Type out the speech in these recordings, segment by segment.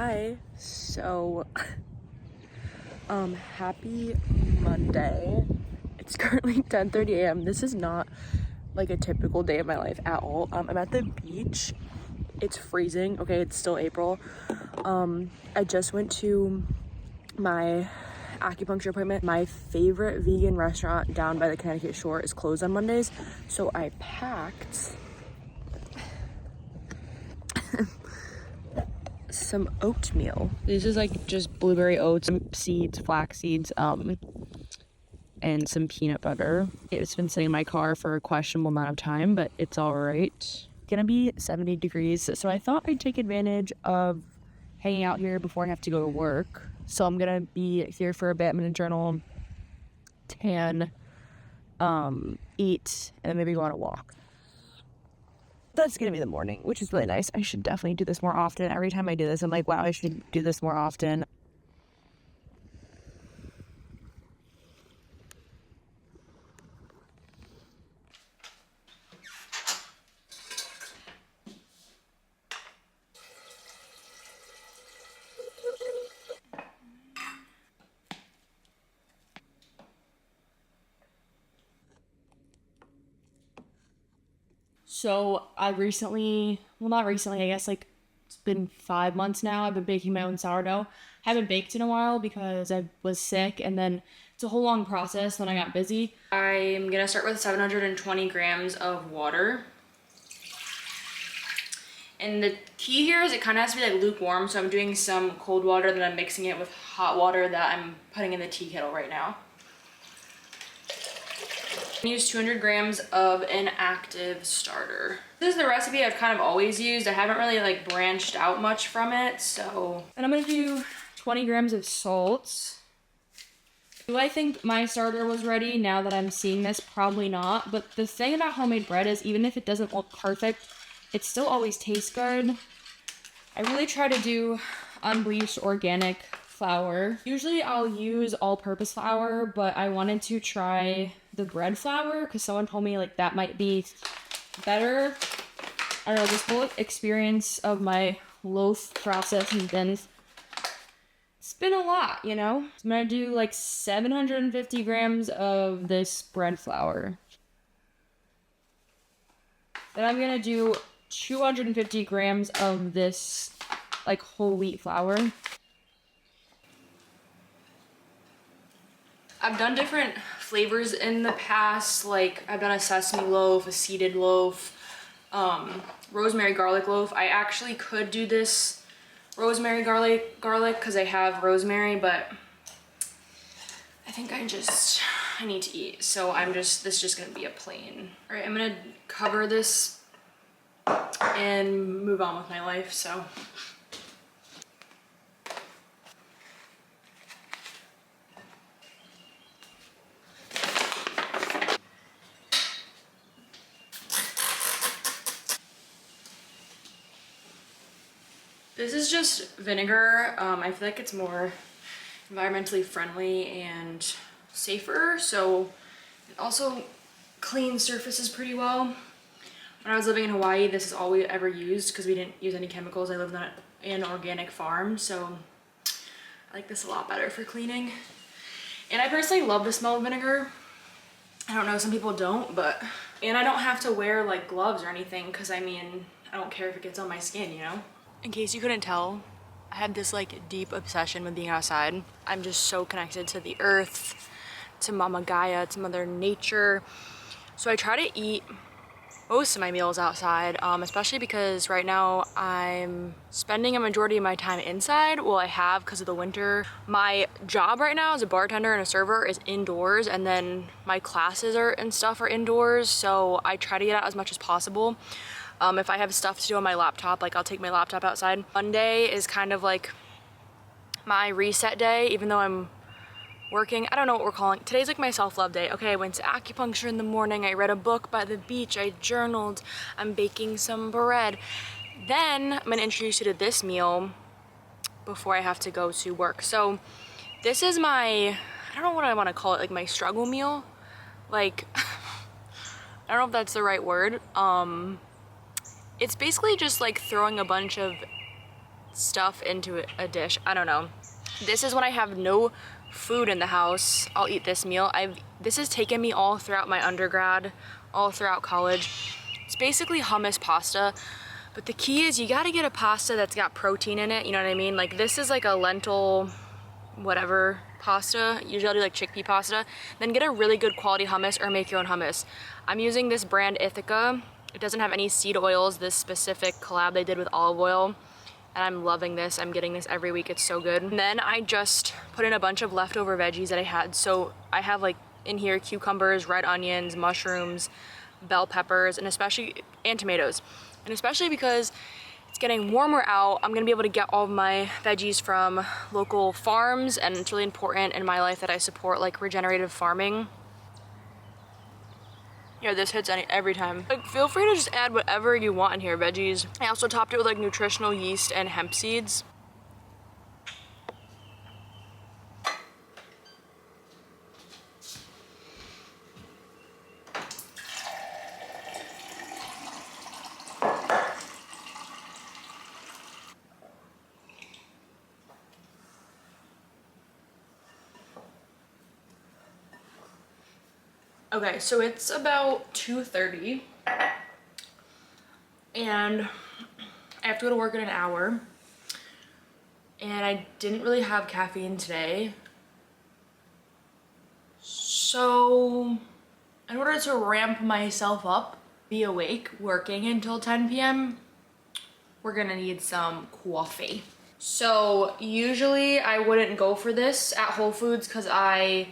Hi. So, happy Monday. It's currently 10:30 a.m. This is not like a typical day of my life at all. I'm at the beach. It's freezing. Okay, it's still April. I just went to my acupuncture appointment. My favorite vegan restaurant down by the Connecticut shore is closed on Mondays, so I packed some oatmeal. This is like just blueberry oats, some seeds, flax seeds, and some peanut butter. It's been sitting in my car for a questionable amount of time, but it's all right. Gonna be 70 degrees, so I thought I'd take advantage of hanging out here before I have to go to work. So I'm gonna be here for a bit. I'm gonna journal, tan, eat, and maybe go on a walk. That's gonna be the morning, which is really nice. I should definitely do this more often. Every time I do this, I'm like, wow, I should do this more often. So I not recently, I guess like it's been 5 months now. I've been baking my own sourdough. Haven't baked in a while because I was sick, and then it's a whole long process when I got busy. I'm gonna start with 720 grams of water. And the key here is it kind of has to be like lukewarm, so I'm doing some cold water, then I'm mixing it with hot water that I'm putting in the tea kettle right now. I use 200 grams of an active starter. This is the recipe I've kind of always used. I haven't really like branched out much from it, so. And I'm gonna do 20 grams of salt. Do I think my starter was ready now that I'm seeing this? Probably not, but the thing about homemade bread is even if it doesn't look perfect, it still always tastes good. I really try to do unbleached organic flour. Usually I'll use all-purpose flour, but I wanted to try the bread flour because someone told me like that might be better. I don't know, this whole experience of my loaf process has been, it's been a lot, you know? I'm gonna do like 750 grams of this bread flour. Then I'm gonna do 250 grams of this like whole wheat flour. I've done different flavors in the past, like I've done a sesame loaf, a seeded loaf, rosemary garlic loaf. I actually could do this rosemary garlic because I have rosemary, but I think I need to eat, so this is just gonna be a plain. All right, I'm gonna cover this and move on with my life, so. This is just vinegar. I feel like it's more environmentally friendly and safer, so it also cleans surfaces pretty well. When I was living in Hawaii, this is all we ever used because we didn't use any chemicals. I lived on an organic farm, so I like this a lot better for cleaning. And I personally love the smell of vinegar. I don't know, some people don't, but, and I don't have to wear like gloves or anything because I mean, I don't care if it gets on my skin, you know? In case you couldn't tell, I had this like deep obsession with being outside. I'm just so connected to the earth, to Mama Gaia, to Mother Nature. So I try to eat most of my meals outside, especially because right now I'm spending a majority of my time inside. Well, I have because of the winter. My job right now as a bartender and a server is indoors, and then my classes and stuff are indoors, so I try to get out as much as possible. If I have stuff to do on my laptop, like I'll take my laptop outside. Monday is kind of like my reset day, even though I'm working. I don't know what we're calling. Today's like my self-love day. Okay, I went to acupuncture in the morning. I read a book by the beach. I journaled. I'm baking some bread. Then I'm gonna introduce you to this meal before I have to go to work. So this is my, I don't know what I want to call it, like my struggle meal. Like, I don't know if that's the right word. It's basically just like throwing a bunch of stuff into a dish. I don't know. This is when I have no food in the house. I'll eat this meal. This has taken me all throughout my undergrad, all throughout college. It's basically hummus pasta, but the key is you gotta get a pasta that's got protein in it, you know what I mean? Like this is like a lentil, whatever pasta. Usually I'll do like chickpea pasta. Then get a really good quality hummus or make your own hummus. I'm using this brand Ithaca. It doesn't have any seed oils, this specific collab they did with olive oil. And I'm loving this. I'm getting this every week. It's so good. And then I just put in a bunch of leftover veggies that I had. So I have like in here cucumbers, red onions, mushrooms, bell peppers, and tomatoes. And especially because it's getting warmer out, I'm gonna be able to get all of my veggies from local farms, and it's really important in my life that I support like regenerative farming. Yeah, this hits every time. Like, feel free to just add whatever you want in here, veggies. I also topped it with like nutritional yeast and hemp seeds. Okay, so it's about 2:30 and I have to go to work in an hour, and I didn't really have caffeine today. So in order to ramp myself up, be awake, working until 10 p.m., we're gonna need some coffee. So usually I wouldn't go for this at Whole Foods because I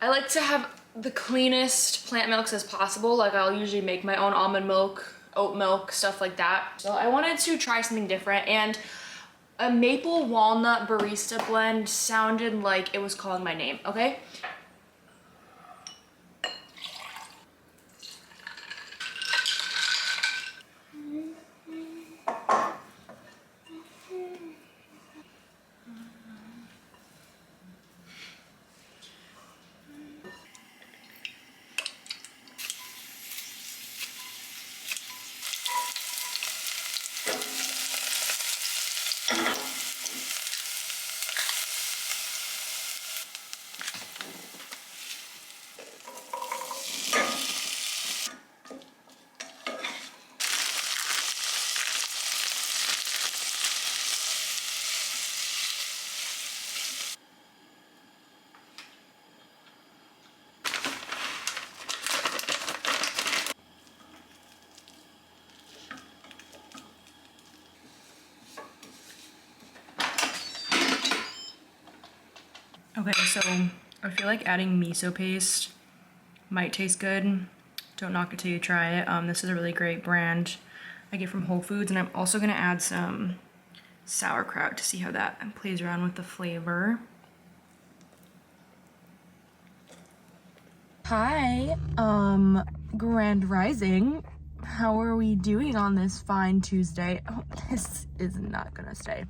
like to have the cleanest plant milks as possible. Like I'll usually make my own almond milk, oat milk, stuff like that. So I wanted to try something different, and a maple walnut barista blend sounded like it was calling my name, okay? Okay, so I feel like adding miso paste might taste good. Don't knock it till you try it. This is a really great brand I get from Whole Foods, and I'm also gonna add some sauerkraut to see how that plays around with the flavor. Hi, Grand Rising. How are we doing on this fine Tuesday? Oh, this is not gonna stay.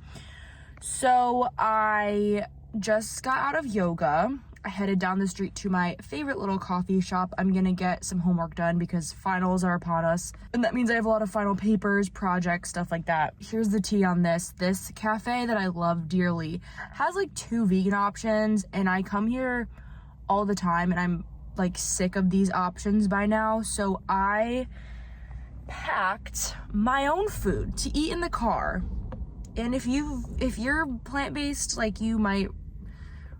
So I just got out of yoga. I headed down the street to my favorite little coffee shop. I'm gonna get some homework done because finals are upon us, and that means I have a lot of final papers, projects, stuff like that. Here's the tea on this. This cafe that I love dearly has like 2 vegan options, and I come here all the time and I'm like sick of these options by now. So I packed my own food to eat in the car. And if you're plant-based, like, you might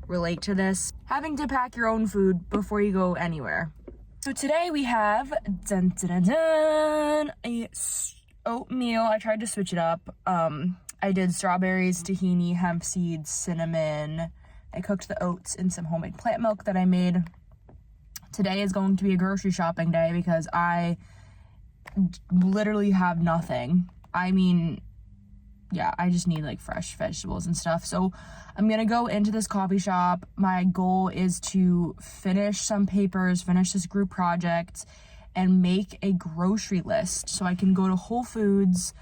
relate to this, having to pack your own food before you go anywhere. So today we have a oatmeal. I tried to switch it up. I did strawberries, tahini, hemp seeds, cinnamon. I cooked the oats in some homemade plant milk that I made. Today is going to be a grocery shopping day because I literally have nothing. I mean, yeah, I just need like fresh vegetables and stuff. So I'm gonna go into this coffee shop. My goal is to finish some papers, finish this group project, and make a grocery list so I can go to Whole Foods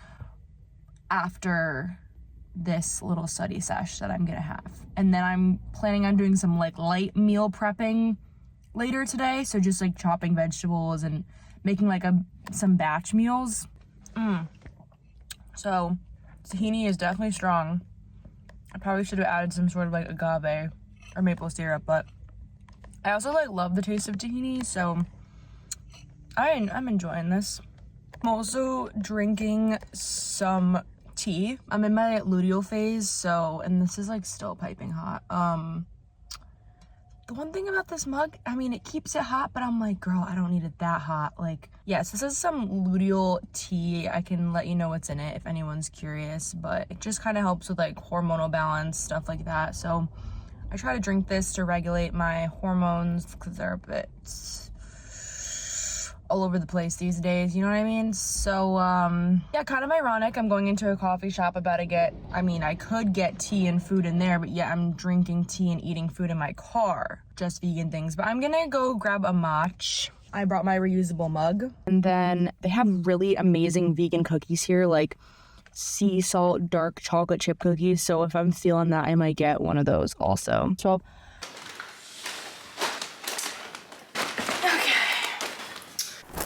after this little study sesh that I'm gonna have. And then I'm planning on doing some like light meal prepping later today. So just like chopping vegetables and making like some batch meals. So Tahini is definitely strong. I probably should have added some sort of like agave or maple syrup, but I also like love the taste of tahini, so I'm enjoying this. I'm also drinking some tea. I'm in my luteal phase, so, and this is like still piping hot. The one thing about this mug, I mean, it keeps it hot, but I'm like, girl, I don't need it that hot. Like, yes, this is some luteal tea. I can let you know what's in it if anyone's curious, but it just kind of helps with like hormonal balance, stuff like that. So I try to drink this to regulate my hormones because they're a bit all over the place these days, you know what I mean? So, yeah, kind of ironic. I'm going into a coffee shop about to get, I mean, I could get tea and food in there, but yeah, I'm drinking tea and eating food in my car, just vegan things. But I'm gonna go grab a match. I brought my reusable mug. And then they have really amazing vegan cookies here, like sea salt dark chocolate chip cookies. So if I'm feeling that, I might get one of those also. So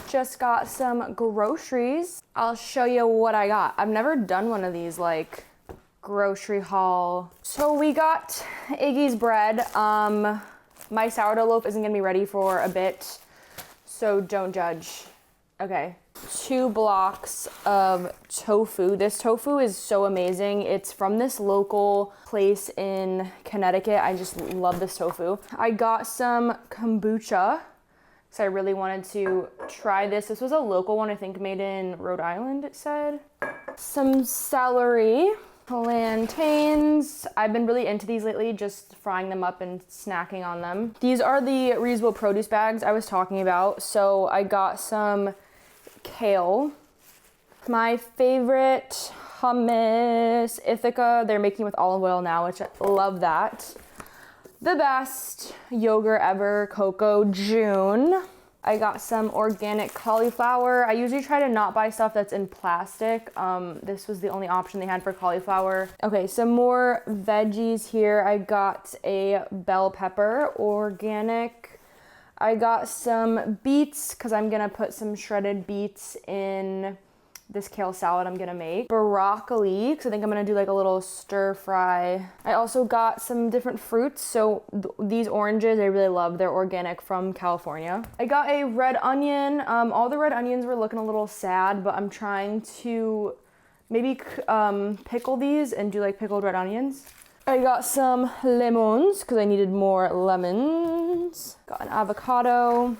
just got some groceries. I'll show you what I got. I've never done one of these like grocery haul. So we got Iggy's bread. My sourdough loaf isn't gonna be ready for a bit, so don't judge. Okay, 2 blocks of tofu. This tofu is so amazing. It's from this local place in Connecticut. I just love this tofu. I got some kombucha, so I really wanted to try this. This was a local one, I think made in Rhode Island, it said. Some celery, plantains. I've been really into these lately, just frying them up and snacking on them. These are the reusable produce bags I was talking about. So I got some kale. My favorite hummus, Ithaca. They're making with olive oil now, which I love that. The best yogurt ever, Cocoa June. I got some organic cauliflower. I usually try to not buy stuff that's in plastic. This was the only option they had for cauliflower. Okay, some more veggies here. I got a bell pepper, organic. I got some beets, because I'm gonna put some shredded beets in this kale salad I'm gonna make. Broccoli, because I think I'm gonna do like a little stir fry. I also got some different fruits. So these oranges I really love. They're organic from California. I got a red onion. All the red onions were looking a little sad, but I'm trying to maybe pickle these and do like pickled red onions. I got some lemons because I needed more lemons. Got an avocado.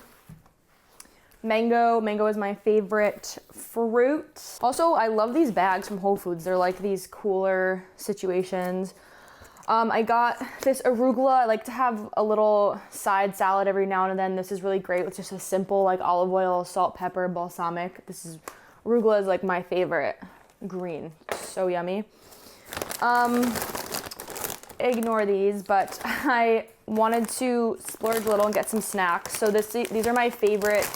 Mango is my favorite fruit. Also, I love these bags from Whole Foods. They're like these cooler situations. I got this arugula. I like to have a little side salad every now and then. This is really great with just a simple like olive oil, salt, pepper, balsamic. Arugula is like my favorite green. So yummy. Ignore these, but I wanted to splurge a little and get some snacks. So these are my favorite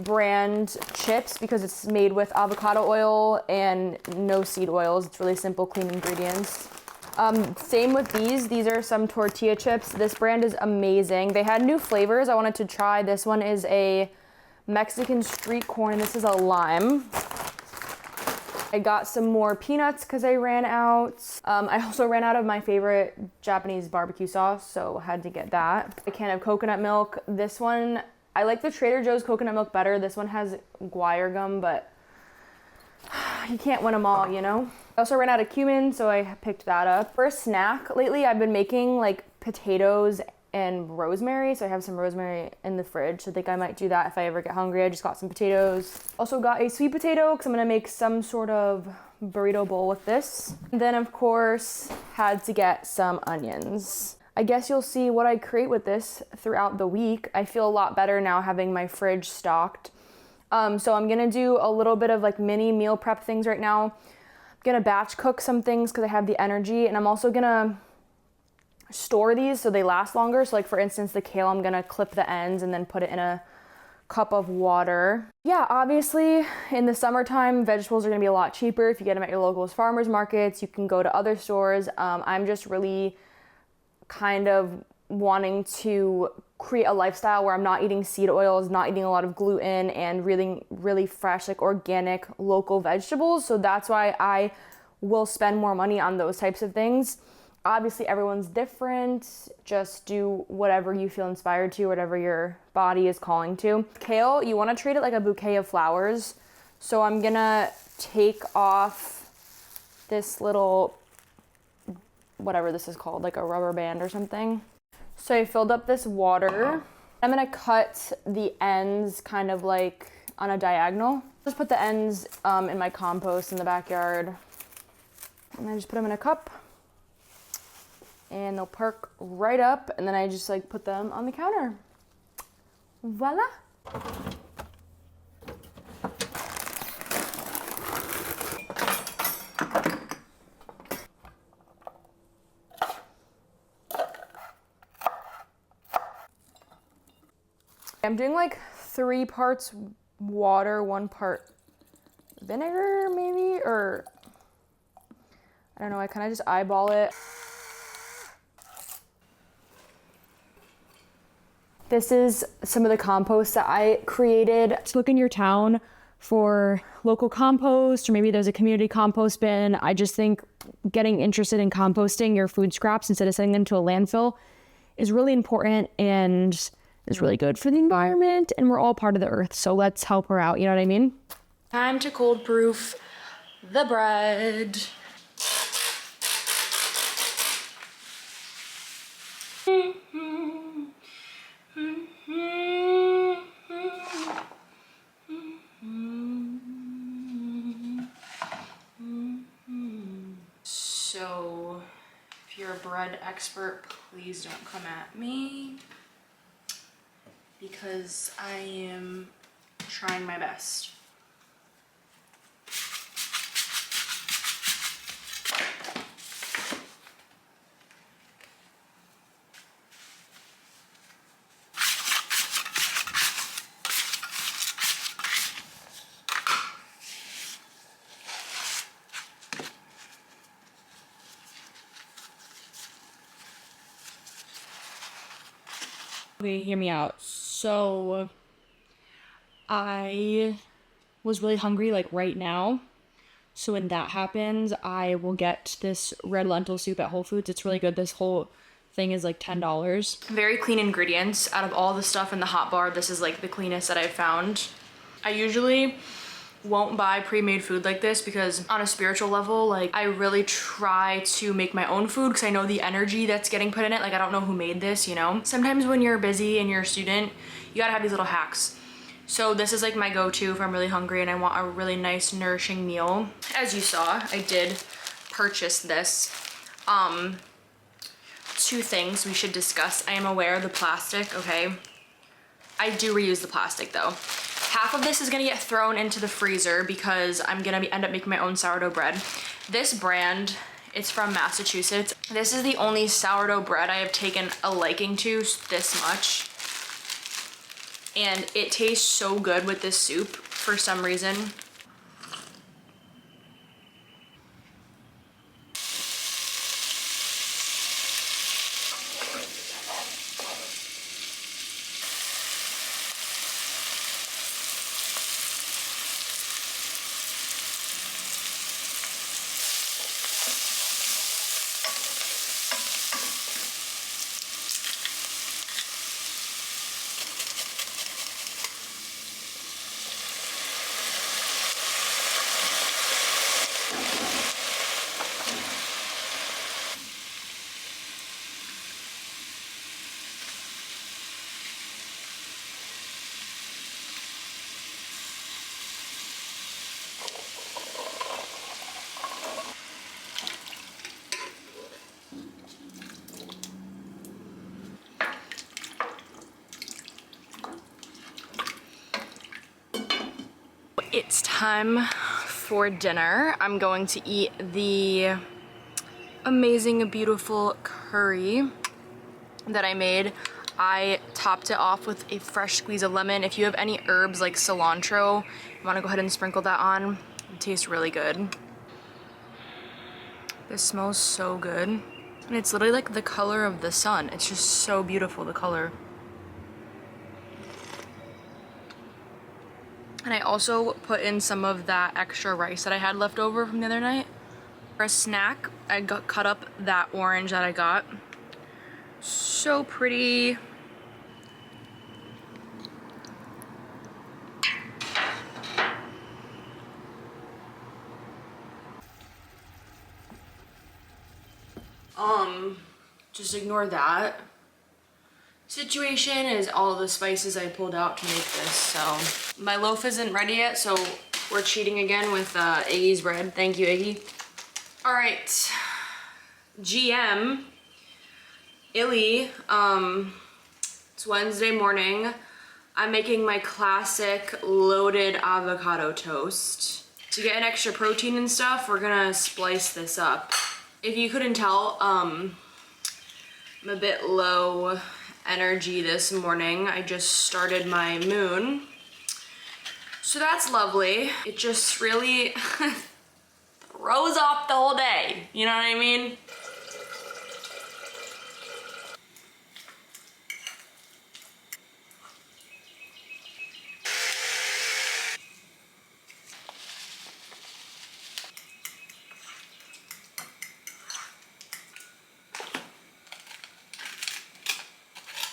brand chips because it's made with avocado oil and no seed oils. It's really simple, clean ingredients. Same with these are some tortilla chips. This brand is amazing. They had new flavors I wanted to try. This one is a Mexican street corn and this is a lime. I got some more peanuts because I ran out. I also ran out of my favorite Japanese barbecue sauce, so I had to get that. A can of coconut milk. This one, I like the Trader Joe's coconut milk better. This one has guar gum, but you can't win them all, you know? I also ran out of cumin, so I picked that up. For a snack, lately I've been making like potatoes and rosemary, so I have some rosemary in the fridge. So I think I might do that if I ever get hungry. I just got some potatoes. Also got a sweet potato because I'm gonna make some sort of burrito bowl with this. And then of course, had to get some onions. I guess you'll see what I create with this throughout the week. I feel a lot better now having my fridge stocked. So I'm gonna do a little bit of like mini meal prep things right now. I'm gonna batch cook some things because I have the energy, and I'm also gonna store these so they last longer. So like for instance, the kale, I'm gonna clip the ends and then put it in a cup of water. Yeah, obviously in the summertime, vegetables are gonna be a lot cheaper. If you get them at your local farmers markets, you can go to other stores. I'm just really kind of wanting to create a lifestyle where I'm not eating seed oils, not eating a lot of gluten, and really, really fresh, like organic, local vegetables. So that's why I will spend more money on those types of things. Obviously, everyone's different. Just do whatever you feel inspired to, whatever your body is calling to. Kale, you want to treat it like a bouquet of flowers. So I'm gonna take off this little, whatever this is called, like a rubber band or something. So I filled up this water. I'm gonna cut the ends kind of like on a diagonal. Just put the ends in my compost in the backyard. And I just put them in a cup. And they'll perk right up, and then I just like put them on the counter. Voila! I'm doing like 3 parts water, 1 part vinegar maybe, or I don't know, I kind of just eyeball it. This is some of the compost that I created. Just look in your town for local compost, or maybe there's a community compost bin. I just think getting interested in composting your food scraps instead of sending them to a landfill is really important and is really good for the environment, and we're all part of the earth, so let's help her out, you know what I mean? Time to cold proof the bread. So, if you're a bread expert, please don't come at me, because I am trying my best. Okay, hear me out. So I was really hungry like right now. So when that happens, I will get this red lentil soup at Whole Foods. It's really good. This whole thing is like $10. Very clean ingredients. Out of all the stuff in the hot bar, this is like the cleanest that I've found. I usually won't buy pre-made food like this because on a spiritual level, like I really try to make my own food because I know the energy that's getting put in it. Like I don't know who made this, you know? Sometimes when you're busy and you're a student, you gotta have these little hacks. So this is like my go-to if I'm really hungry and I want a really nice nourishing meal. As you saw, I did purchase this. 2 things we should discuss. I am aware of the plastic, okay? I do reuse the plastic though. Half of this is gonna get thrown into the freezer because I'm gonna end up making my own sourdough bread. This brand, it's from Massachusetts. This is the only sourdough bread I have taken a liking to this much. And it tastes so good with this soup for some reason. It's time for dinner. I'm going to eat the amazing, beautiful curry that I made. I topped it off with a fresh squeeze of lemon. If you have any herbs like cilantro, you want to go ahead and sprinkle that on. It tastes really good. This smells so good. And it's literally like the color of the sun. It's just so beautiful, the color. And I also put in some of that extra rice that I had left over from the other night. For a snack, I cut up that orange that I got. So pretty. Just ignore that. Situation is all the spices I pulled out to make this, so. My loaf isn't ready yet, so we're cheating again with Iggy's bread. Thank you, Iggy. All right, GM, Illy, it's Wednesday morning. I'm making my classic loaded avocado toast. To get an extra protein and stuff, we're gonna splice this up. If you couldn't tell, I'm a bit low energy this morning. I just started my moon. So that's lovely. It just really throws off the whole day. You know what I mean?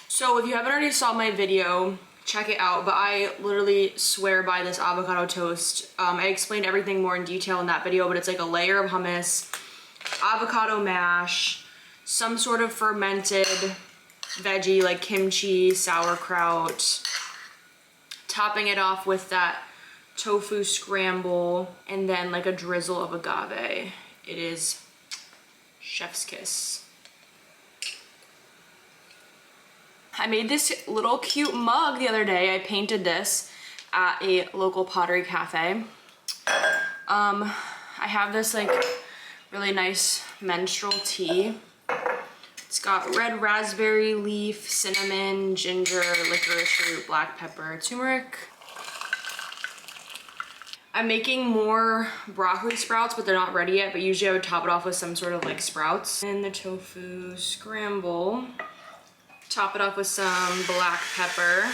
So if you haven't already saw my video, check it out, but I literally swear by this avocado toast. I explained everything more in detail in that video, but it's like a layer of hummus, avocado mash, some sort of fermented veggie like kimchi, sauerkraut, topping it off with that tofu scramble, and then like a drizzle of agave. It is chef's kiss. I made this little cute mug the other day. I painted this at a local pottery cafe. I have this like really nice menstrual tea. It's got red raspberry leaf, cinnamon, ginger, licorice root, black pepper, turmeric. I'm making more broccoli sprouts, but they're not ready yet, but usually I would top it off with some sort of like sprouts. And the tofu scramble. Top it off with some black pepper.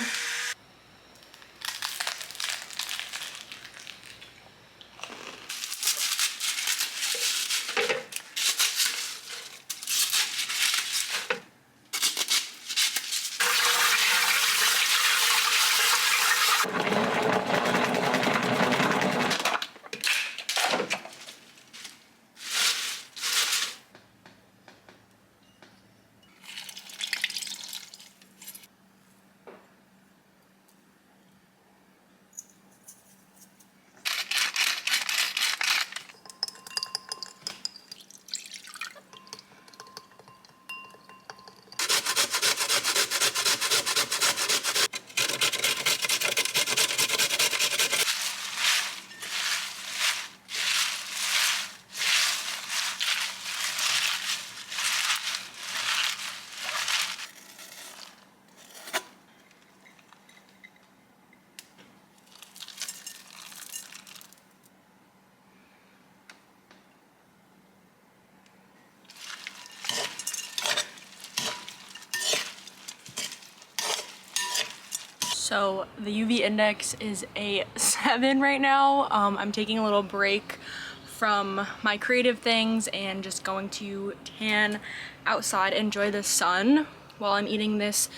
So the UV index is a 7 right now. I'm taking a little break from my creative things and just going to tan outside, enjoy the sun while I'm eating this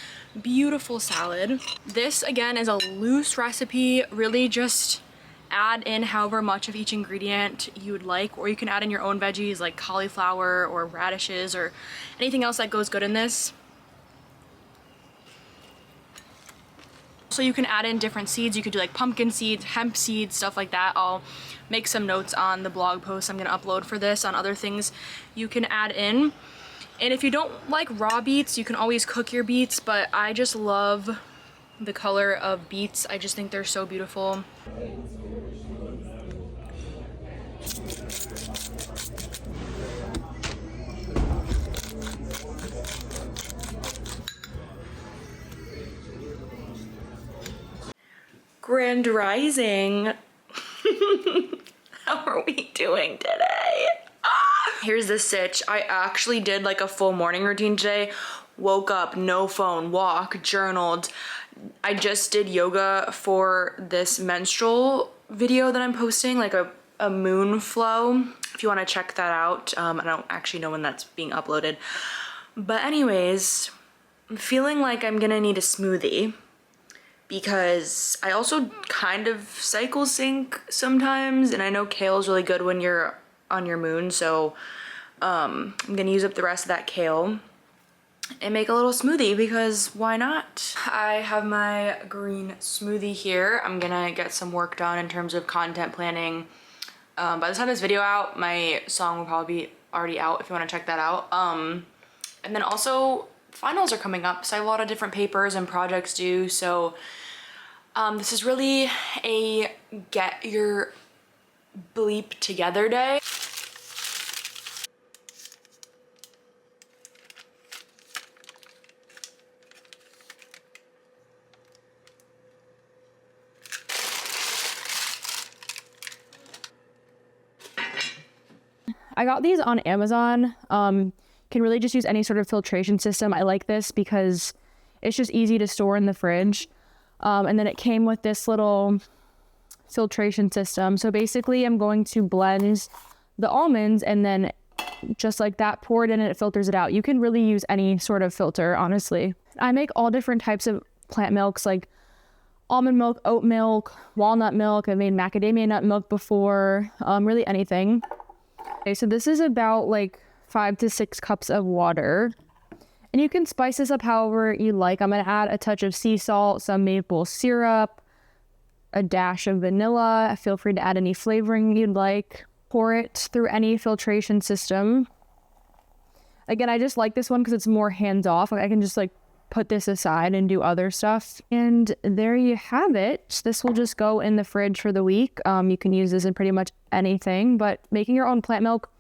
beautiful salad. This again is a loose recipe, really just add in however much of each ingredient you would like, or you can add in your own veggies like cauliflower or radishes or anything else that goes good in this. So you can add in different seeds. You could do like pumpkin seeds, hemp seeds, stuff like that. I'll make some notes on the blog post I'm gonna upload for this on other things you can add in. And if you don't like raw beets, you can always cook your beets, but I just love the color of beets. I just think they're so beautiful. Grand Rising. How are we doing today? Here's the sitch. I actually did like a full morning routine today. Woke up, no phone, walk, journaled. I just did yoga for this menstrual video that I'm posting, like a a moon flow if you want to check that out. I don't actually know when that's being uploaded. But anyways, I'm feeling like I'm gonna need a smoothie because I also kind of cycle sync sometimes, and I know kale is really good when you're on your moon, so I'm gonna use up the rest of that kale and make a little smoothie because why not? I have my green smoothie here. I'm gonna get some work done in terms of content planning. By the time this video out, my song will probably be already out if you want to check that out. And then also finals are coming up, so I have a lot of different papers and projects due, so this is really a get your bleep together day. I got these on Amazon. Can really just use any sort of filtration system. I like this because it's just easy to store in the fridge. And then it came with this little filtration system. So basically I'm going to blend the almonds and then just like that, pour it in and it filters it out. You can really use any sort of filter, honestly. I make all different types of plant milks, like almond milk, oat milk, walnut milk. I've made macadamia nut milk before, really anything. Okay, so this is about like 5 to 6 cups of water. And you can spice this up however you like. I'm going to add a touch of sea salt, some maple syrup, a dash of vanilla. Feel free to add any flavoring you'd like. Pour it through any filtration system. Again, I just like this one because it's more hands-off. I can just like put this aside and do other stuff. And there you have it. This will just go in the fridge for the week. You can use this in pretty much anything, but making your own plant milk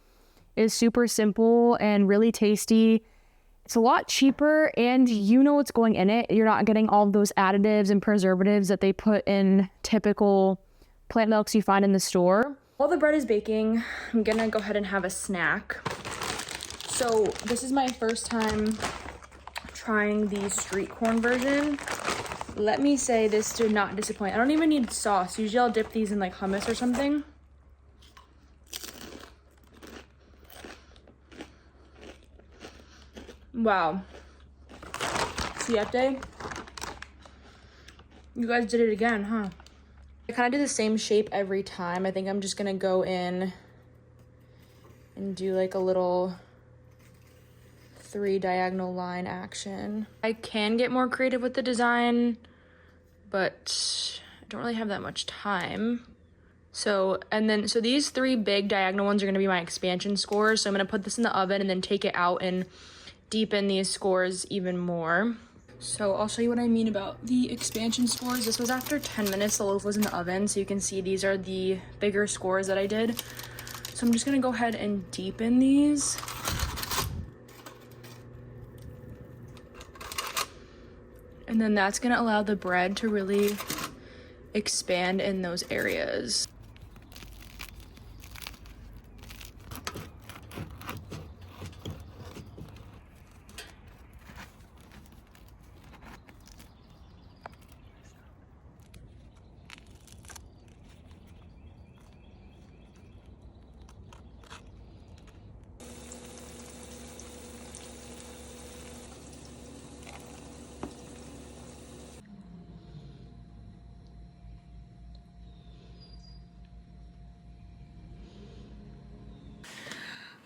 is super simple and really tasty. It's a lot cheaper and you know what's going in it. You're not getting all of those additives and preservatives that they put in typical plant milks you find in the store. While the bread is baking, I'm gonna go ahead and have a snack. So this is my first time trying the street corn version. Let me say this did not disappoint. I don't even need sauce. Usually I'll dip these in like hummus or something. Wow. Siete. You guys did it again, huh? I kind of do the same shape every time. I think I'm just gonna go in and do like a little 3 diagonal line action. I can get more creative with the design, but I don't really have that much time. So these 3 big diagonal ones are gonna be my expansion scores. So I'm gonna put this in the oven and then take it out and deepen these scores even more. So I'll show you what I mean about the expansion scores. This was after 10 minutes the loaf was in the oven, so you can see these are the bigger scores that I did. So I'm just gonna go ahead and deepen these. And then that's gonna allow the bread to really expand in those areas.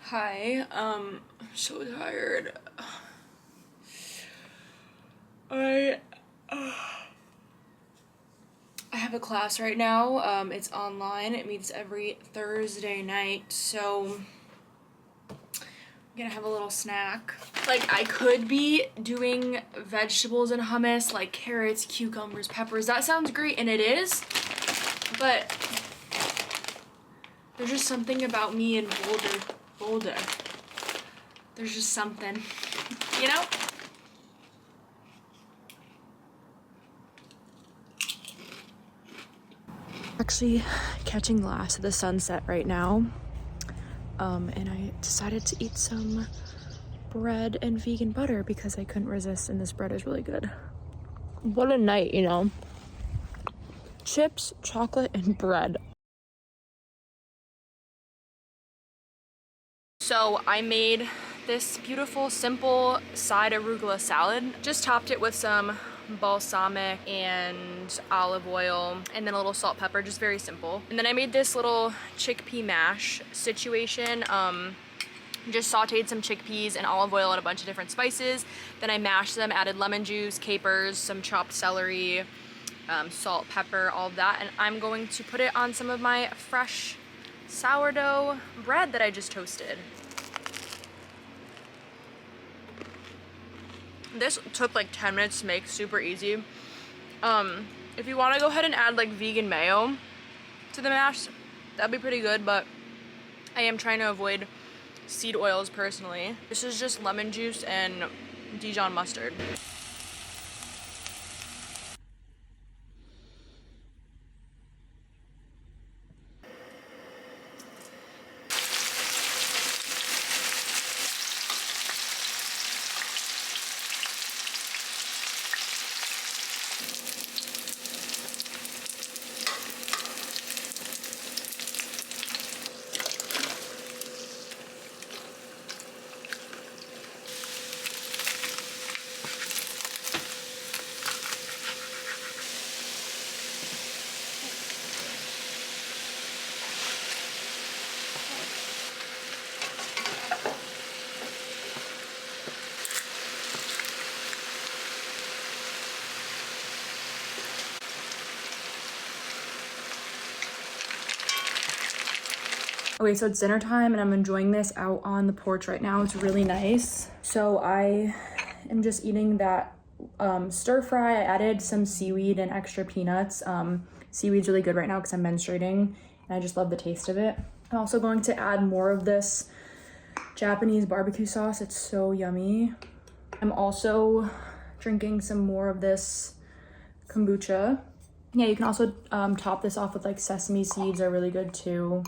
Hi, I'm so tired. I have a class right now. It's online. It meets every Thursday night, so I'm gonna have a little snack. Like, I could be doing vegetables and hummus, like carrots, cucumbers, peppers. That sounds great, and it is, but there's just something about me and Boulder. There's just something, you know? Actually catching glass at the sunset right now. And I decided to eat some bread and vegan butter because I couldn't resist, and this bread is really good. What a night, you know? Chips, chocolate, and bread. So I made this beautiful, simple side arugula salad. Just topped it with some balsamic and olive oil and then a little salt, pepper, just very simple. And then I made this little chickpea mash situation. Just sauteed some chickpeas and olive oil and a bunch of different spices. Then I mashed them, added lemon juice, capers, some chopped celery, salt, pepper, all of that. And I'm going to put it on some of my fresh sourdough bread that I just toasted. This took like 10 minutes to make, super easy. If you want to go ahead and add like vegan mayo to the mash, that'd be pretty good, but I am trying to avoid seed oils personally. This is just lemon juice and Dijon mustard. Okay, so it's dinner time and I'm enjoying this out on the porch right now. It's really nice. So I am just eating that stir fry. I added some seaweed and extra peanuts. Seaweed's really good right now because I'm menstruating and I just love the taste of it. I'm also going to add more of this Japanese barbecue sauce. It's so yummy. I'm also drinking some more of this kombucha. Yeah, you can also top this off with like sesame seeds, are really good too.